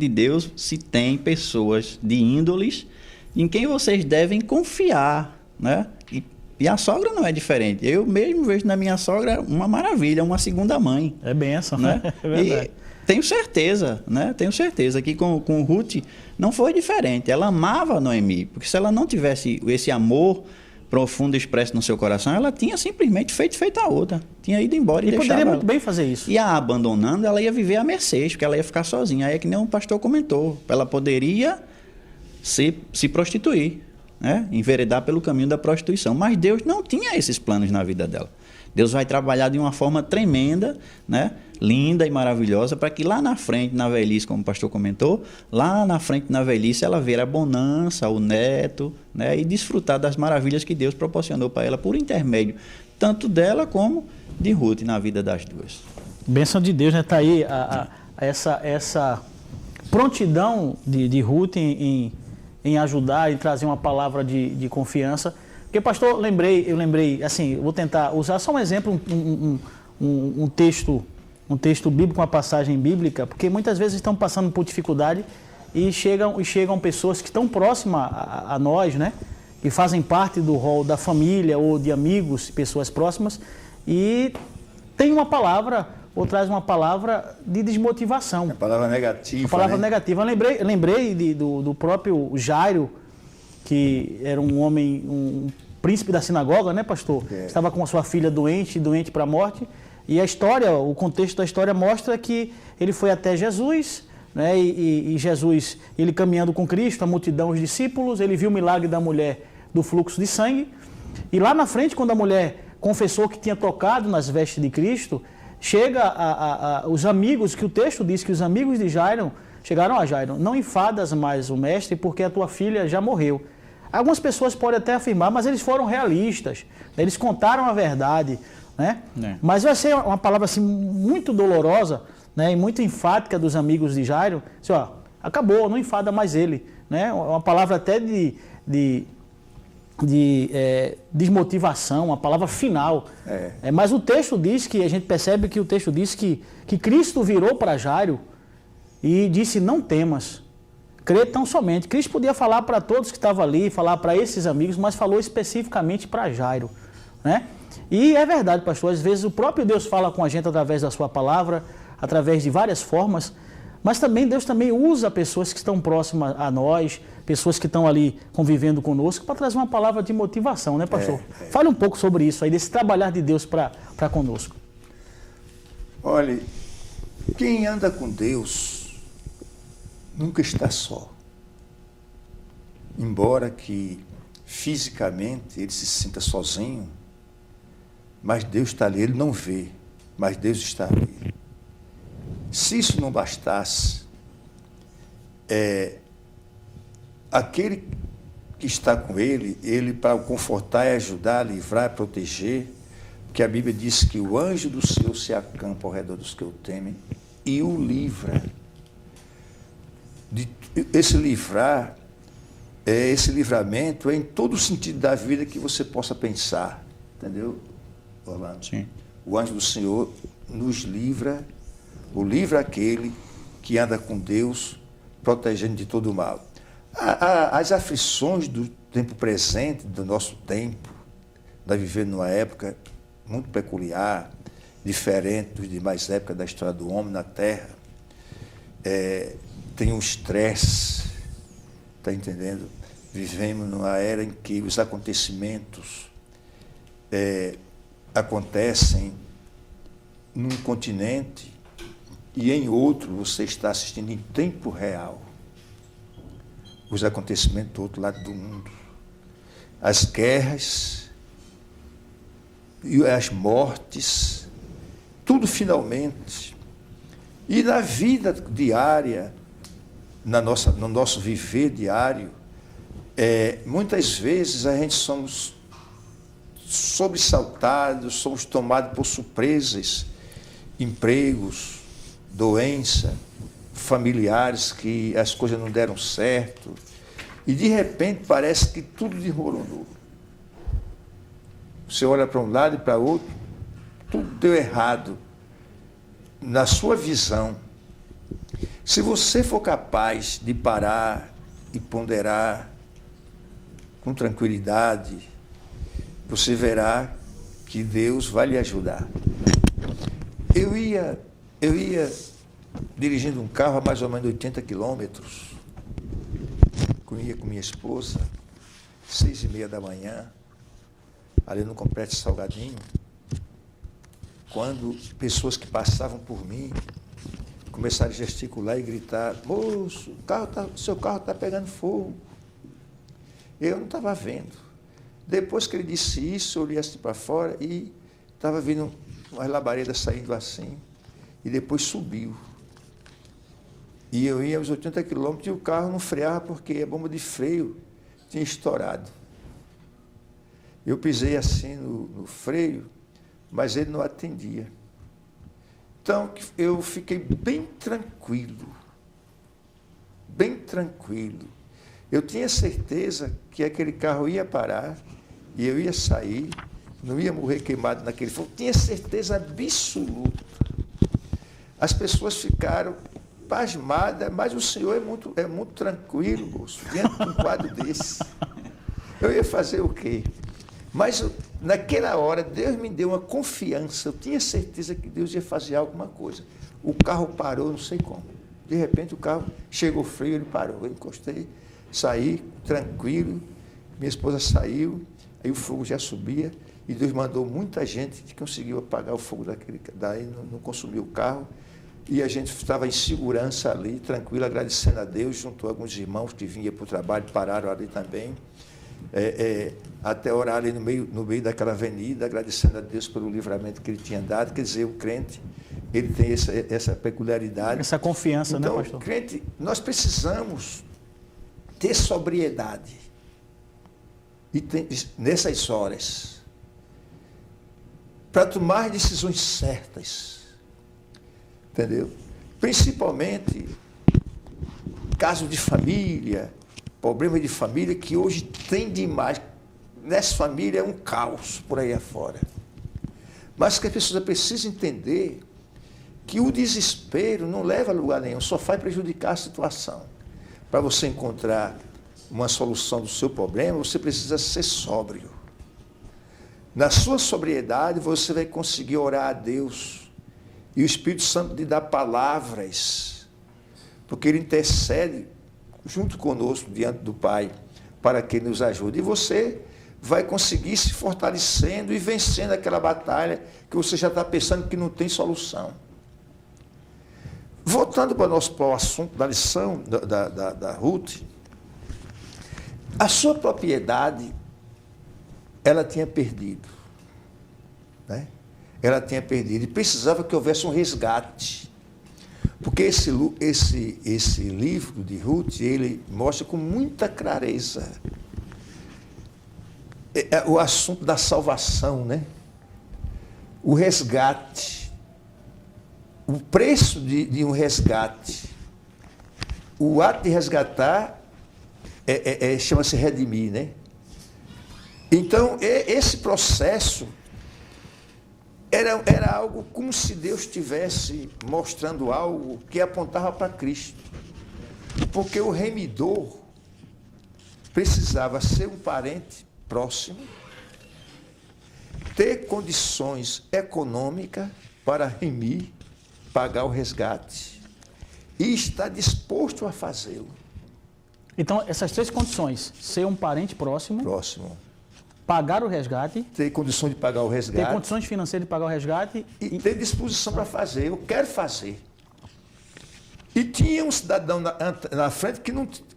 Deus se tem pessoas de índoles em quem vocês devem confiar, né? E a sogra não é diferente. Eu mesmo vejo na minha sogra uma maravilha, uma segunda mãe. É bênção, né? É verdade. E tenho certeza, né? Tenho certeza que com Ruth não foi diferente. Ela amava Noemi, porque se ela não tivesse esse amor profundo expresso no seu coração, ela tinha simplesmente feito a outra. Tinha ido embora e deixado. Poderia muito bem fazer isso. E a abandonando, ela ia viver à mercê, porque ela ia ficar sozinha. Aí é que nem o pastor comentou. Ela poderia se prostituir, né? Enveredar pelo caminho da prostituição. Mas Deus não tinha esses planos na vida dela. Deus vai trabalhar de uma forma tremenda, né? Linda e maravilhosa, para que lá na frente, na velhice, como o pastor comentou, lá na frente, na velhice, ela ver a bonança, o neto, né? E desfrutar das maravilhas que Deus proporcionou para ela por intermédio, tanto dela como de Ruth, na vida das duas. Bênção de Deus, né? Está aí essa prontidão de Ruth em ajudar e trazer uma palavra de confiança. Porque, pastor, eu lembrei, assim, vou tentar usar só um exemplo, um texto bíblico, uma passagem bíblica, porque muitas vezes estão passando por dificuldade e chegam pessoas que estão próximas a nós, né? Que fazem parte do rol da família ou de amigos, pessoas próximas, e tem uma palavra, ou traz uma palavra de desmotivação. Uma palavra negativa. Uma palavra negativa. Eu lembrei do próprio Jairo, que era um homem, um príncipe da sinagoga, né, pastor? Estava com a sua filha doente para a morte. E o contexto da história mostra que ele foi até Jesus, né? E Jesus, ele caminhando com Cristo, a multidão, os discípulos, ele viu o milagre da mulher do fluxo de sangue. E lá na frente, quando a mulher confessou que tinha tocado nas vestes de Cristo, chega os amigos, que o texto diz que os amigos de Jairo chegaram a Jairo, não enfadas mais o mestre porque a tua filha já morreu. Algumas pessoas podem até afirmar, mas eles foram realistas, né? Eles contaram a verdade, né? Mas vai ser uma palavra assim, muito dolorosa, né? E muito enfática dos amigos de Jairo, assim, ó, acabou, não enfada mais ele, né? Uma palavra até de desmotivação, uma palavra final. Mas o texto diz que, a gente percebe que o texto diz que Cristo virou para Jairo e disse, não temas, crê tão somente. Cristo podia falar para todos que estavam ali, falar para esses amigos, mas falou especificamente para Jairo. né? E é verdade, pastor, às vezes o próprio Deus fala com a gente através da sua palavra, através de várias formas, mas também Deus também usa pessoas que estão próximas a nós, pessoas que estão ali convivendo conosco, para trazer uma palavra de motivação, né, pastor? Fale um pouco sobre isso aí, desse trabalhar de Deus para conosco. Olha, quem anda com Deus nunca está só. Embora que fisicamente ele se sinta sozinho, mas Deus está ali, ele não vê, mas Deus está ali. Se isso não bastasse, aquele que está com ele para o confortar, ajudar, livrar, proteger, porque a Bíblia diz que o anjo do Senhor se acampa ao redor dos que o temem e o livra. Esse livramento é em todo o sentido da vida que você possa pensar, entendeu, Orlando? Sim. O anjo do Senhor nos livra, aquele que anda com Deus, protegendo de todo o mal. As aflições do tempo presente, do nosso tempo, nós vivemos numa época muito peculiar, diferente dos demais épocas da história do homem na Terra. Tem um estresse, está entendendo? Vivemos numa era em que os acontecimentos acontecem num continente e em outro você está assistindo em tempo real os acontecimentos do outro lado do mundo. As guerras e as mortes, tudo finalmente. E na vida diária, no nosso viver diário, muitas vezes a gente somos sobressaltados, somos tomados por surpresas, empregos, doença, familiares que as coisas não deram certo, e de repente parece que tudo desmoronou. Você olha para um lado e para outro, tudo deu errado na sua visão. Se você for capaz de parar e ponderar com tranquilidade, você verá que Deus vai lhe ajudar. Eu ia dirigindo um carro a mais ou menos 80 quilômetros, ia com minha esposa, 6h30 da manhã, ali no Complexo Salgadinho, quando pessoas que passavam por mim começaram a gesticular e gritar: moço, seu carro está pegando fogo. Eu não estava vendo. Depois que ele disse isso, eu olhei assim para fora e estava vendo uma labareda saindo assim, e depois subiu. E eu ia aos 80 quilômetros e o carro não freava porque a bomba de freio tinha estourado. Eu pisei assim no freio, mas ele não atendia. Então, eu fiquei bem tranquilo. Bem tranquilo. Eu tinha certeza que aquele carro ia parar e eu ia sair, não ia morrer queimado naquele fogo. Tinha certeza absoluta. As pessoas ficaram pasmada, mas o senhor é muito tranquilo, moço, diante de um quadro desse. Eu ia fazer o quê? Mas naquela hora, Deus me deu uma confiança, eu tinha certeza que Deus ia fazer alguma coisa. O carro parou, não sei como. De repente o carro chegou frio, ele parou. Eu encostei, saí tranquilo, minha esposa saiu, aí o fogo já subia, e Deus mandou muita gente que conseguiu apagar o fogo daí não consumiu o carro. E a gente estava em segurança ali, tranquilo, agradecendo a Deus, juntou alguns irmãos que vinham para o trabalho, pararam ali também, até orar ali no meio daquela avenida, agradecendo a Deus pelo livramento que ele tinha dado. Quer dizer, o crente, ele tem essa peculiaridade. Essa confiança, então, né, pastor? Crente, nós precisamos ter sobriedade. E nessas horas, para tomar decisões certas. Entendeu? Principalmente caso de família, problema de família que hoje tem demais. Nessa família é um caos por aí afora. Mas que a pessoa precisa entender que o desespero não leva a lugar nenhum, só faz prejudicar a situação. Para você encontrar uma solução do seu problema, você precisa ser sóbrio. Na sua sobriedade, você vai conseguir orar a Deus. E o Espírito Santo lhe dá palavras, porque Ele intercede junto conosco, diante do Pai, para que Ele nos ajude. E você vai conseguir se fortalecendo e vencendo aquela batalha que você já está pensando que não tem solução. Voltando para o assunto da lição da Ruth, a sua propriedade, ela tinha perdido. Né? Ela tinha perdido e precisava que houvesse um resgate. Porque esse livro de Ruth, ele mostra com muita clareza o assunto da salvação, né? O resgate, o preço de um resgate. O ato de resgatar chama-se redimir, né? Então, esse processo era algo como se Deus estivesse mostrando algo que apontava para Cristo. Porque o remidor precisava ser um parente próximo, ter condições econômicas para remir, pagar o resgate e estar disposto a fazê-lo. Então, essas 3 condições, ser um parente próximo, pagar o resgate, ter condições de pagar o resgate, ter condições financeiras de pagar o resgate e ter disposição para fazer. Eu quero fazer. E tinha um cidadão na frente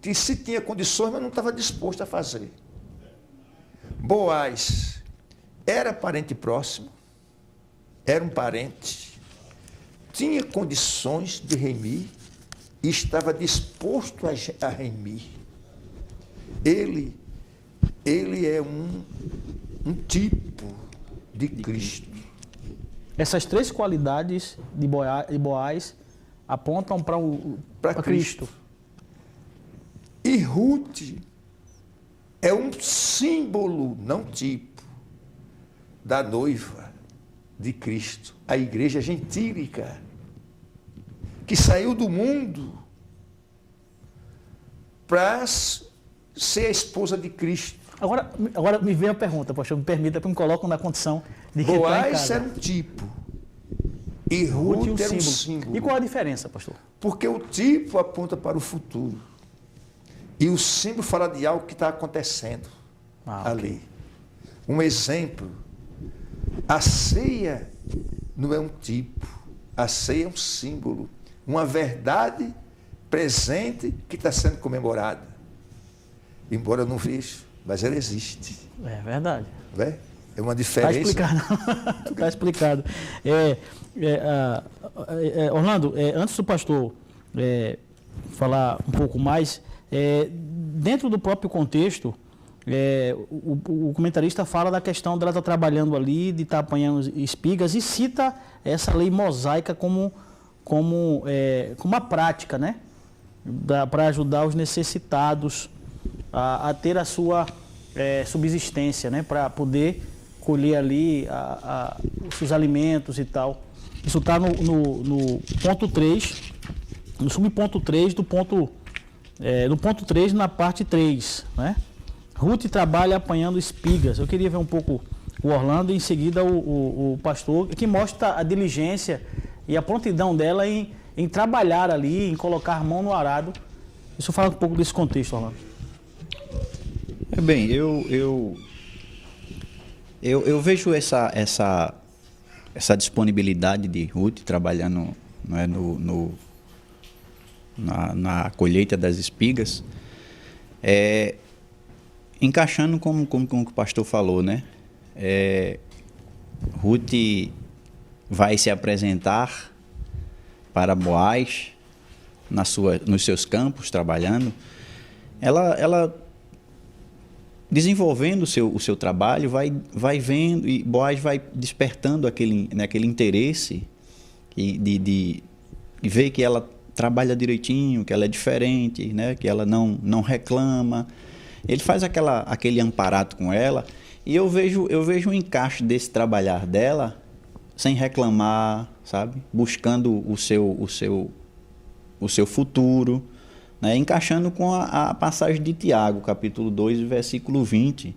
que se tinha condições, mas não estava disposto a fazer. Boaz era parente próximo, era um parente, tinha condições de remir e estava disposto a remir. Ele é um tipo de Cristo. Essas 3 qualidades de Boaz apontam para Cristo. E Ruth é um símbolo, não tipo, da noiva de Cristo, a igreja gentílica, que saiu do mundo para ser a esposa de Cristo. Agora me vem a pergunta, pastor, me permita, me colocam na condição de quem está em casa. Boaz era um tipo e Ruth era um símbolo. E qual a diferença, pastor? Porque o tipo aponta para o futuro e o símbolo fala de algo que está acontecendo ali. Okay. Um exemplo, a ceia não é um tipo, a ceia é um símbolo, uma verdade presente que está sendo comemorada. Embora eu não veja, mas ela existe. É verdade. É uma diferença. Está explicado. Está explicado. Orlando, antes do pastor falar um pouco mais, dentro do próprio contexto, o comentarista fala da questão dela estar trabalhando ali, de estar apanhando espigas, e cita essa lei mosaica como uma prática, né? Para ajudar os necessitados a ter a sua subsistência, né? Para poder colher ali os seus alimentos e tal. Isso está no ponto 3, no subponto 3 do ponto, no ponto 3, na parte 3, né? Ruth trabalha apanhando espigas. Eu queria ver um pouco o Orlando e em seguida o pastor, que mostra a diligência e a prontidão dela em trabalhar ali, em colocar a mão no arado. Isso fala um pouco desse contexto, Orlando. Bem, eu vejo essa disponibilidade de Ruth trabalhando, né, na colheita das espigas, encaixando como o pastor falou, né? Ruth vai se apresentar para Boaz nos seus campos, trabalhando. Ela desenvolvendo o seu trabalho, vai vendo, e Boaz vai despertando aquele interesse de ver que ela trabalha direitinho, que ela é diferente, né? Que ela não reclama. Ele faz aquele amparato com ela, e eu vejo um encaixe desse trabalhar dela sem reclamar, sabe? Buscando o seu futuro, né? Encaixando com a passagem de Tiago, capítulo 2, versículo 20,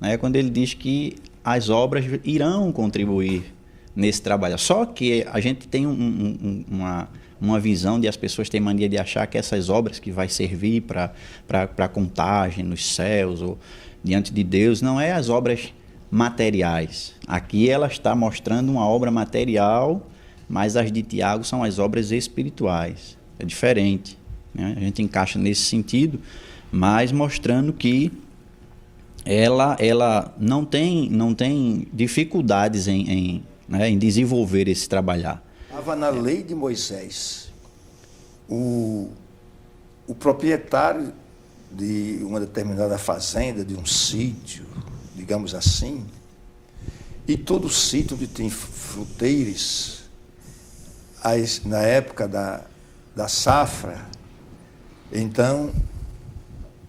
né? Quando ele diz que as obras irão contribuir nesse trabalho. Só que a gente tem uma visão de as pessoas têm mania de achar que essas obras que vai servir para contagem nos céus ou diante de Deus, não é as obras materiais. Aqui ela está mostrando uma obra material, mas as de Tiago são as obras espirituais. É diferente, né? A gente encaixa nesse sentido, mas mostrando que ela não tem dificuldades em desenvolver esse trabalhar. Estava na lei de Moisés. O proprietário de uma determinada fazenda, de um sítio, digamos assim, e todo sítio onde tem fruteiros, na época da safra, então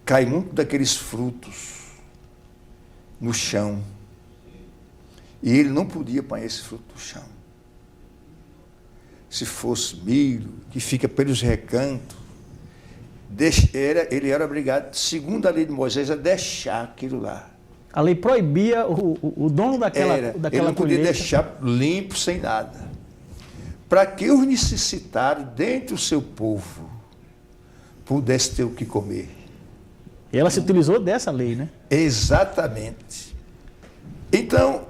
cai muito daqueles frutos no chão. E ele não podia apanhar esse fruto do chão. Se fosse milho, que fica pelos recantos, ele era obrigado, segundo a lei de Moisés, a deixar aquilo lá. A lei proibia o dono daquela Ele não podia colheita. deixar limpo, sem nada. Para que os necessitados, dentro do seu povo, pudessem ter o que comer. E ela se utilizou dessa lei, né? Exatamente. Então,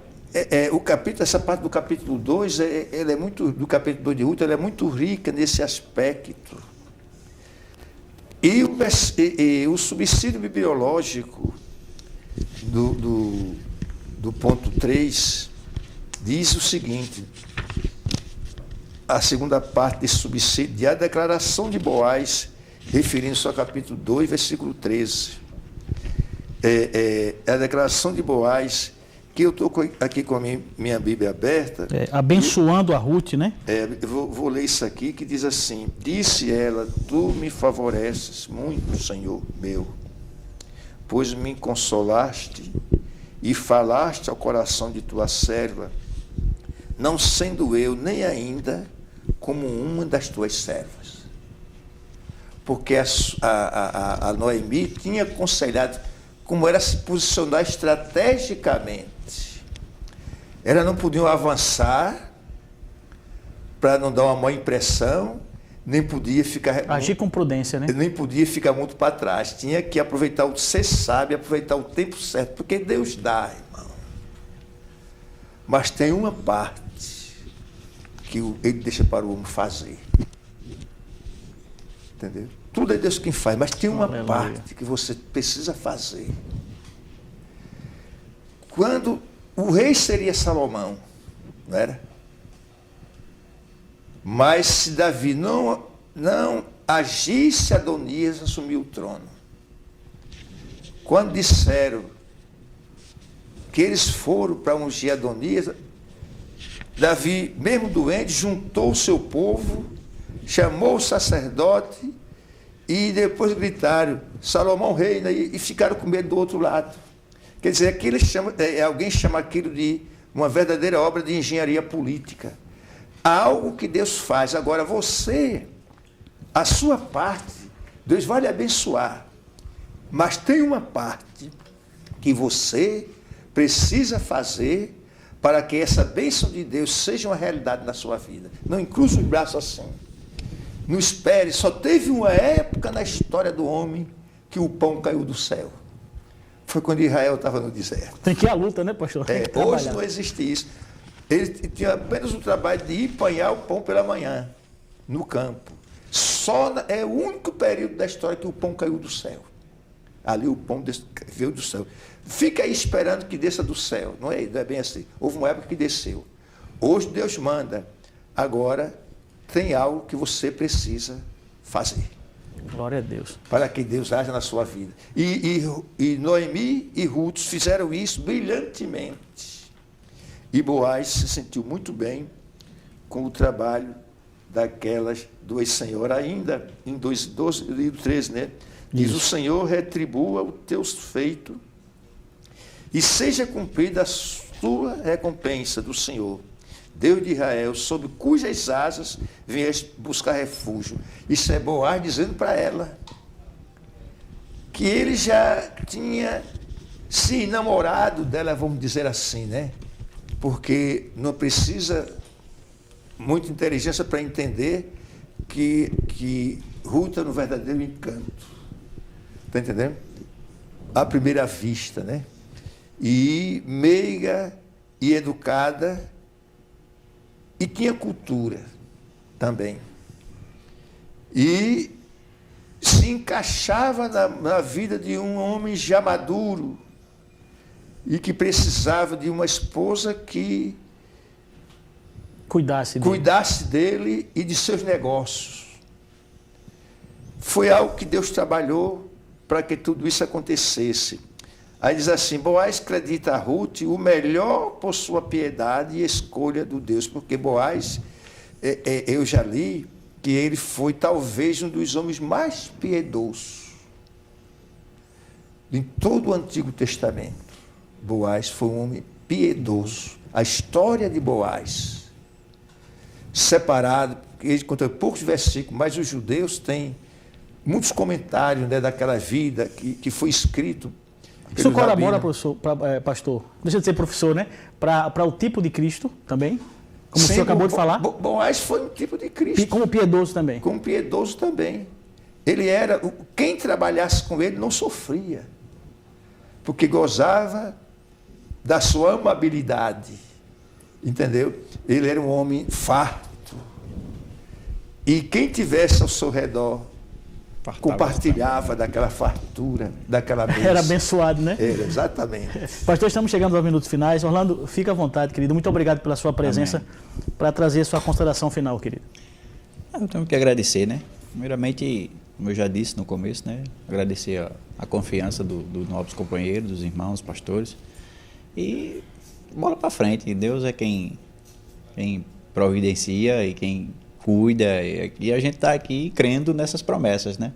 essa parte do capítulo 2, ela é muito, do capítulo 2 de Ruth, ela é muito rica nesse aspecto. E o subsídio bibliológico do ponto 3 diz o seguinte: a segunda parte desse subsídio, a declaração de Boaz, referindo-se ao capítulo 2, versículo 13. A declaração de Boaz, que eu estou aqui com a minha Bíblia aberta. Abençoando a Ruth, né? Eu vou ler isso aqui, que diz assim: disse ela, tu me favoreces muito, Senhor meu, pois me consolaste e falaste ao coração de tua serva, não sendo eu nem ainda como uma das tuas servas. Porque a Noemi tinha aconselhado como era se posicionar estrategicamente. Elas não podiam avançar para não dar uma má impressão, nem podia ficar... Agir com prudência, né? Nem podia ficar muito para trás. Tinha que aproveitar ser sábio, aproveitar o tempo certo, porque Deus dá, irmão. Mas tem uma parte que ele deixa para o homem fazer. Entendeu? Tudo é Deus quem faz, mas tem uma parte que você precisa fazer. Quando o rei seria Salomão, não era? Mas se Davi não agisse, Adonias assumiu o trono. Quando disseram que eles foram para ungir Adonias, Davi, mesmo doente, juntou o seu povo, chamou o sacerdote e depois gritaram: Salomão reina, e ficaram com medo do outro lado. Quer dizer, alguém chama aquilo de uma verdadeira obra de engenharia política. Algo que Deus faz. Agora você, a sua parte, Deus vai lhe abençoar. Mas tem uma parte que você precisa fazer para que essa bênção de Deus seja uma realidade na sua vida. Não encruze os braços assim. Não espere. Só teve uma época na história do homem que o pão caiu do céu. Foi quando Israel estava no deserto. Tem que ir à luta, né, pastor? Hoje não existe isso. Ele tinha apenas o trabalho de ir apanhar o pão pela manhã, no campo. É o único período da história que o pão caiu do céu. Ali o pão veio do céu. Fica aí esperando que desça do céu. Não é bem assim. Houve uma época que desceu. Hoje Deus manda. Agora tem algo que você precisa fazer. Glória a Deus. Para que Deus haja na sua vida. E Noemi e Ruth fizeram isso brilhantemente. E Boaz se sentiu muito bem com o trabalho daquelas duas senhoras. Ainda em 12 e 13, né? Diz: isso. O Senhor retribua o teu feito e seja cumprida a sua recompensa do Senhor, Deus de Israel, sob cujas asas vieste buscar refúgio. Isso é Boaz dizendo para ela que ele já tinha Sim, namorado dela, vamos dizer assim, né? Porque não precisa muita inteligência para entender que Ruth era um verdadeiro encanto. Está entendendo? À primeira vista, né? E meiga e educada, e tinha cultura também. E se encaixava na vida de um homem já maduro e que precisava de uma esposa que cuidasse dele e de seus negócios. Foi algo que Deus trabalhou para que tudo isso acontecesse. Aí diz assim, Boaz acredita a Ruth o melhor por sua piedade e escolha do Deus, porque Boaz, eu já li que ele foi talvez um dos homens mais piedosos em todo o Antigo Testamento. Boaz foi um homem piedoso. A história de Boaz, separado, ele conta poucos versículos, mas os judeus têm muitos comentários, né, daquela vida que foi escrito. Isso corrobora, pastor, deixa de ser professor, né? Para o tipo de Cristo também, como o senhor acabou de falar. Boaz foi um tipo de Cristo. Como piedoso também. Como piedoso também. Ele era, quem trabalhasse com ele não sofria, porque gozava da sua amabilidade, entendeu? Ele era um homem farto, e quem tivesse ao seu redor compartilhava daquela fartura, daquela bênção. Era abençoado, né? Era, exatamente. Pastor, estamos chegando aos minutos finais. Orlando, fica à vontade, querido. Muito obrigado pela sua presença, para trazer a sua consideração final, querido. Eu tenho que agradecer, né? Primeiramente, como eu já disse no começo, né? Agradecer a confiança dos novos companheiros, dos irmãos, pastores. E bola para frente. Deus é quem providencia e quem cuida, e a gente está aqui crendo nessas promessas, né?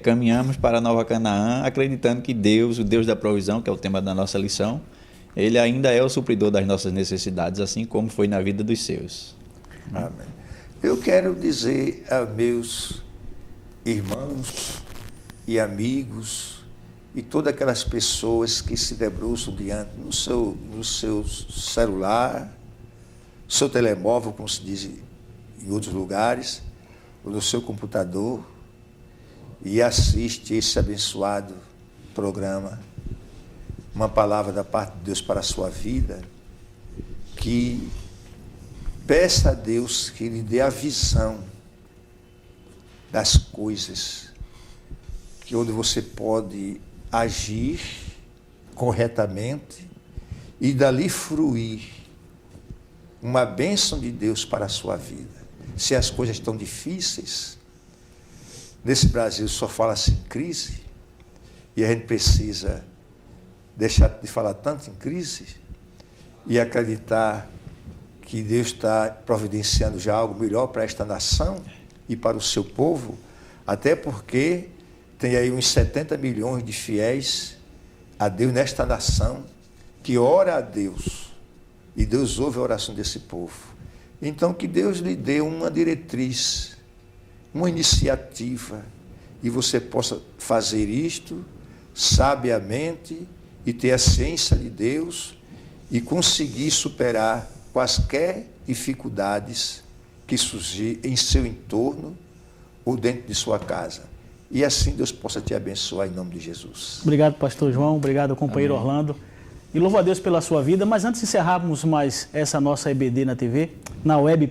Caminhamos para a Nova Canaã acreditando que Deus, o Deus da provisão, que é o tema da nossa lição, Ele ainda é o supridor das nossas necessidades, assim como foi na vida dos seus. Amém. Eu quero dizer a meus irmãos e amigos e todas aquelas pessoas que se debruçam diante no seu celular, seu telemóvel, como se diz em outros lugares, ou no seu computador, e assiste esse abençoado programa, uma palavra da parte de Deus para a sua vida, que peça a Deus que lhe dê a visão das coisas, que onde você pode agir corretamente e dali fruir uma bênção de Deus para a sua vida. Se as coisas estão difíceis, nesse Brasil só fala-se em crise, e a gente precisa deixar de falar tanto em crise e acreditar que Deus está providenciando já algo melhor para esta nação e para o seu povo, até porque tem aí uns 70 milhões de fiéis a Deus nesta nação, que ora a Deus, e Deus ouve a oração desse povo. Então, que Deus lhe dê uma diretriz, uma iniciativa, e você possa fazer isto sabiamente e ter a ciência de Deus e conseguir superar quaisquer dificuldades que surgir em seu entorno ou dentro de sua casa. E assim Deus possa te abençoar em nome de Jesus. Obrigado, pastor João. Obrigado, companheiro Amém. Orlando. E louvo a Deus pela sua vida, mas antes de encerrarmos mais essa nossa EBD na web,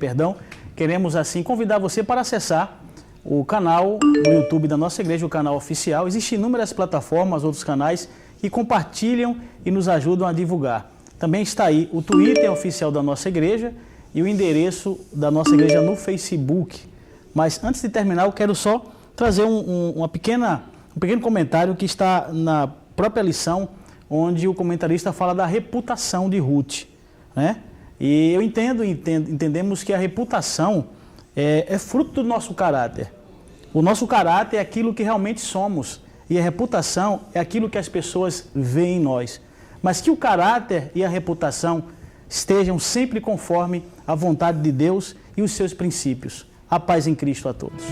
queremos assim convidar você para acessar o canal do YouTube da nossa igreja, o canal oficial. Existem inúmeras plataformas, outros canais que compartilham e nos ajudam a divulgar. Também está aí o Twitter oficial da nossa igreja e o endereço da nossa igreja no Facebook. Mas antes de terminar, eu quero só trazer um pequeno comentário que está na própria lição, onde o comentarista fala da reputação de Ruth, né? E eu entendemos que a reputação é fruto do nosso caráter. O nosso caráter é aquilo que realmente somos, e a reputação é aquilo que as pessoas veem em nós. Mas que o caráter e a reputação estejam sempre conforme a vontade de Deus e os seus princípios. A paz em Cristo a todos.